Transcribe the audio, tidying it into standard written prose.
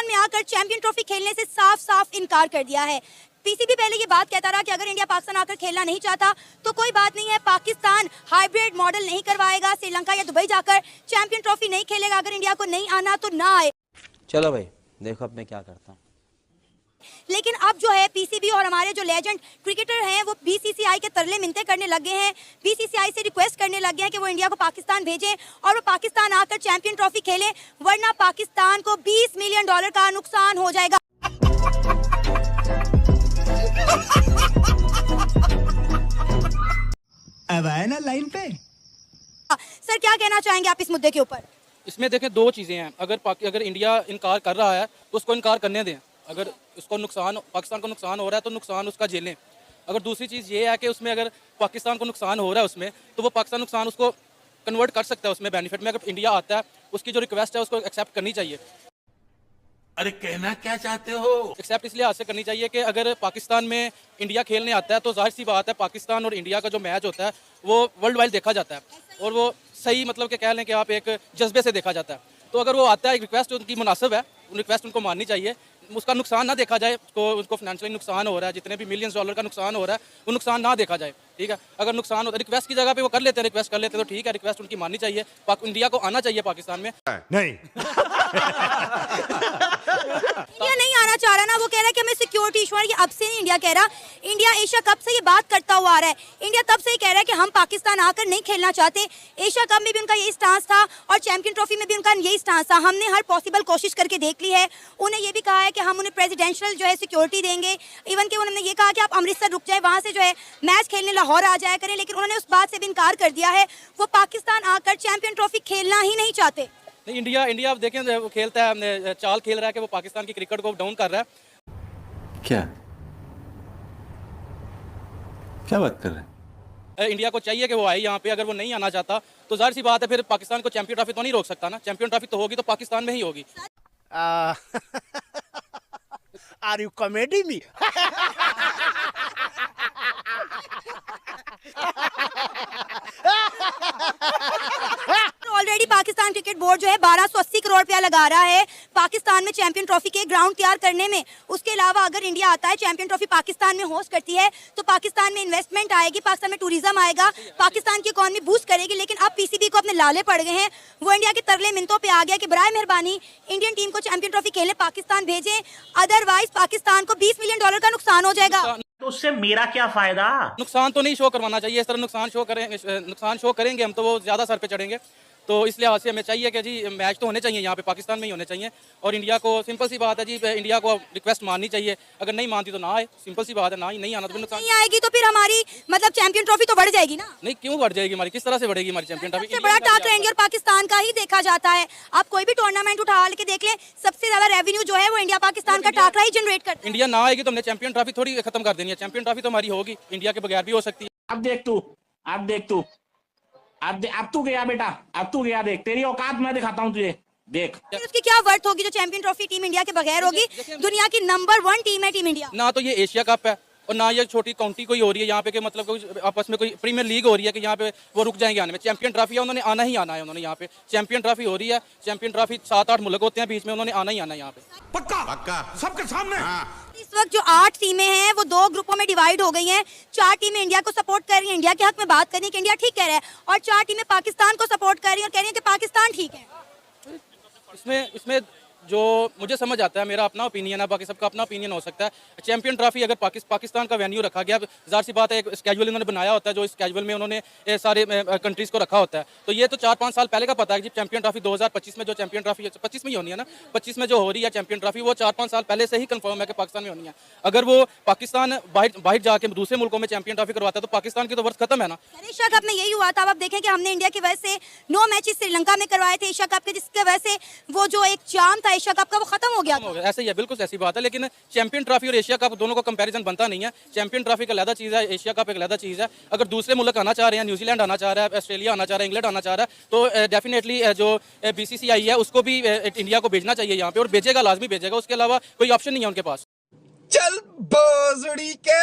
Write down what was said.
पाकिस्तान में आकर champion trophy खेलने से साफ साफ इनकार कर दिया है। पीसीबी पहले ये बात कहता रहा कि अगर इंडिया पाकिस्तान आकर खेलना नहीं चाहता तो कोई बात नहीं है, पाकिस्तान हाइब्रिड मॉडल नहीं करवाएगा, श्रीलंका या दुबई जाकर चैंपियन ट्रॉफी नहीं खेलेगा, अगर इंडिया को नहीं आना तो ना आए। चलो भाई देखो अब मैं क्या करता हूँ। लेकिन अब जो है पीसीबी और हमारे जो लेजेंड क्रिकेटर हैं वो बीसीसीआई के तरले मिन्नतें करने लगे हैं, बीसीसीआई से रिक्वेस्ट करने लगे हैं कि वो इंडिया को पाकिस्तान भेजें और वो पाकिस्तान आकर चैंपियन ट्रॉफी खेलें, वरना पाकिस्तान को $20 मिलियन का नुकसान हो जाएगा। अब आए ना लाइन पे। सर क्या कहना चाहेंगे आप इस मुद्दे के ऊपर? इसमें देखें दो चीज़ें हैं। अगर इंडिया इनकार कर रहा है तो उसको इनकार करने दें। अगर उसको नुकसान, पाकिस्तान को नुकसान हो रहा है तो नुकसान उसका झेलें। अगर दूसरी चीज़ ये है कि उसमें अगर पाकिस्तान को नुकसान हो रहा है उसमें, तो वो पाकिस्तान नुकसान उसको कन्वर्ट कर सकता है उसमें बेनिफिट में। अगर इंडिया आता है उसकी जो रिक्वेस्ट है उसको एक्सेप्ट करनी चाहिए। अरे कहना क्या चाहते हो? एक्सेप्ट इसलिए हाथ से करनी चाहिए कि अगर पाकिस्तान में इंडिया खेलने आता है तो जाहिर सी बात है पाकिस्तान और इंडिया का जो मैच होता है वो वर्ल्ड वाइड देखा जाता है और वो सही मतलब कि कह लें कि आप एक जज्बे से देखा जाता है। तो अगर वो आता है, एक रिक्वेस्ट उनकी मुनासिब है, रिक्वेस्ट उनको माननी चाहिए, उसका नुकसान ना देखा जाए, उसको फाइनेंशियली नुकसान हो रहा है, जितने भी $मिलियंस का नुकसान हो रहा है वो नुकसान ना देखा जाए। ठीक है, अगर नुकसान होता है रिक्वेस्ट की जगह पे वो कर लेते हैं, रिक्वेस्ट कर लेते हैं तो ठीक है, रिक्वेस्ट उनकी माननी चाहिए। इंडिया को आना चाहिए पाकिस्तान में। नहीं इंडिया नहीं आना चाह रहा ना, वो कह रहा है कि हमें सिक्योरिटी इशू है। ये अब से नहीं इंडिया कह रहा, इंडिया एशिया कप से ये बात करता हुआ आ रहा है। इंडिया तब से ही कह रहा है कि हम पाकिस्तान आकर नहीं खेलना चाहते। एशिया कप में भी उनका यही स्टांस था और चैंपियन ट्रॉफी में भी उनका यही स्टांस था। हमने हर पॉसिबल कोशिश करके देख ली है। उन्हें ये भी कहा है कि हम उन्हें प्रेसिडेंशियल जो है सिक्योरिटी देंगे। इवन कि उन्होंने ये कहा कि आप अमृतसर रुक जाए, वहाँ से जो है मैच खेलने लाहौर आ जाया करें, लेकिन उन्होंने उस बात से भी इनकार कर दिया है। वो पाकिस्तान आकर चैंपियन ट्रॉफी खेलना ही नहीं चाहते। नहीं, इंडिया आप देखें वो खेलता है, चाल खेल रहा है कि वो पाकिस्तान की क्रिकेट को डाउन कर रहा है। क्या बात कर रहे हैं? इंडिया को चाहिए कि वो आए यहाँ पे। अगर वो नहीं आना चाहता तो जाहिर सी बात है फिर पाकिस्तान को चैंपियन ट्रॉफी तो नहीं रोक सकता ना। चैंपियन ट्रॉफी तो होगी तो पाकिस्तान में ही होगी। Are you comedy me? Already Pakistan cricket board जो है 1280 करोड़ रुपया लगा रहा है पाकिस्तान में चैंपियन ट्रॉफी के ग्राउंड तैयार करने में। उसके अलावा अगर इंडिया आता है, चैंपियन ट्रॉफी पाकिस्तान में होस्ट करती है तो पाकिस्तान में इन्वेस्टमेंट आएगी, पाकिस्तान में टूरिज्म आएगा, पाकिस्तान की इकॉनमी बूस्ट करेगी। लेकिन अब पीसीबी को अपने लाले पड़ गए हैं, वो इंडिया के तरले मिन्नतों पे आ गया कि बराए मेहरबानी इंडियन टीम को चैंपियन ट्रॉफी खेलने पाकिस्तान भेजें, अदरवाइज पाकिस्तान को $20 मिलियन का नुकसान हो जाएगा। तो उससे मेरा क्या फायदा? नुकसान तो नहीं शो करवाना चाहिए। इस तरह नुकसान शो करेंगे हम तो वो ज़्यादा सर पे चढ़ेंगे। तो इस लिहाज से हमें चाहिए कि जी मैच तो होने चाहिए यहाँ पे, पाकिस्तान में ही होने चाहिए। और इंडिया को सिंपल सी बात है जी, इंडिया को रिक्वेस्ट माननी चाहिए। अगर नहीं मानती तो ना आए, सिंपल सी बात है। ना ही नहीं आना तो नुकसान नहीं आएगी तो फिर हमारी मतलब चैंपियन ट्रॉफी तो बढ़ जाएगी ना। नहीं, क्यों बढ़ जाएगी हमारी? किस तरह से बढ़ेगी हमारी चैंपियन ट्रॉफी? सबसे बड़ा टाकरा इंडिया और पाकिस्तान का ही देखा जाता है। आप कोई भी टूर्नामेंट उठा के देख लें, सबसे ज्यादा रेवेन्यू जो है वो इंडिया पाकिस्तान का टाकरा ही जनरेट करता है। इंडिया ना आएगी तो हमने चैंपियन ट्रॉफी थोड़ी खत्म कर देनी है। चैंपियन ट्रॉफी तो हमारी होगी, इंडिया के बगैर भी हो सकती है। अब देख तू अब तू गया बेटा, अब तू गया। देख तेरी औकात मैं दिखाता हूँ तुझे, देख। उसकी क्या वर्थ होगी जो चैंपियन ट्रॉफी टीम इंडिया के बगैर होगी? दुनिया की नंबर 1 टीम है टीम इंडिया। ना तो ये एशिया कप है और ना ये छोटी काउंटी कोई हो रही है यहाँ पे कि मतलब कोई आपस में कोई प्रीमियर लीग हो रही है कि यहाँ पे वो रुक जाएंगे आने में। चैंपियन ट्रॉफी है, उन्होंने आना ही आना है। उन्होंने यहाँ पे चैंपियन ट्रॉफी हो रही है, चैंपियन ट्रॉफी 7-8 मुल्क होते हैं बीच में, उन्होंने आना ही आना है यहाँ पे। पक्का सबके सामने। इस वक्त जो 8 टीमें हैं वो 2 ग्रुपों में डिवाइड हो गई हैं। 4 टीमें इंडिया को सपोर्ट कर रही हैं, इंडिया के हक में बात कर रही हैं कि इंडिया ठीक कह रहा है, और 4 टीमें पाकिस्तान को सपोर्ट कर रही हैं और कह रही हैं कि पाकिस्तान ठीक है। इसमें जो मुझे समझ आता है, मेरा अपना ओपिनियन है, बाकी सबका अपना ओपिनियन हो सकता है। चैंपियन ट्रॉफी अगर पाकिस्तान का वेन्यू रखा गया, ज़ाहिर सी बात है एक स्केजुअल इन्होंने बनाया होता है, जो इस स्केजुअल में उन्होंने सारे कंट्रीज़ को रखा होता है। तो ये तो 4-5 साल पहले का पता है कि चैंपियन ट्रॉफी 2025 में जो चैंपियन ट्रॉफी 25 में ही होनी है ना, 25 में जो हो रही है चैंपियन ट्रॉफी, वो 4-5 साल पहले से ही कंफर्म है कि पाकिस्तान में होनी है। अगर वो पाकिस्तान बाहर जाके दूसरे मुल्कों में चैंपियन ट्रॉफी करवाता है तो पाकिस्तान की तो वर्ष खत्म है ना। एशिया कप में यही हुआ था। अब आप देखें कि हमने इंडिया की वजह से 9 मैचेस श्रीलंका में करवाए थे एशिया कप के, जिसकी वजह से वो जो एक चार्म था एशिया कप का वो खत्म हो गया था। ऐसे ही है, बिल्कुल ऐसी बात है। लेकिन चैंपियन ट्रॉफी और एशिया कप दोनों का कंपैरिजन बनता नहीं है। चैंपियन ट्रॉफी का अलग चीज़ है, एशिया कप एक अलग चीज़ है। अगर दूसरे मुल्क आना चाह रहे हैं, न्यूजीलैंड आना चाह रहा है, ऑस्ट्रेलिया आना चाह रहा है, इंग्लैंड आना चाह रहा है, तो डेफिनेटली जो बीसीसीआई है उसको भी इंडिया को भेजना चाहिए यहाँ पे, और भेजेगा, लाजमी भेजेगा। उसके अलावा कोई ऑप्शन नहीं है उनके पास। चल बोजड़ी के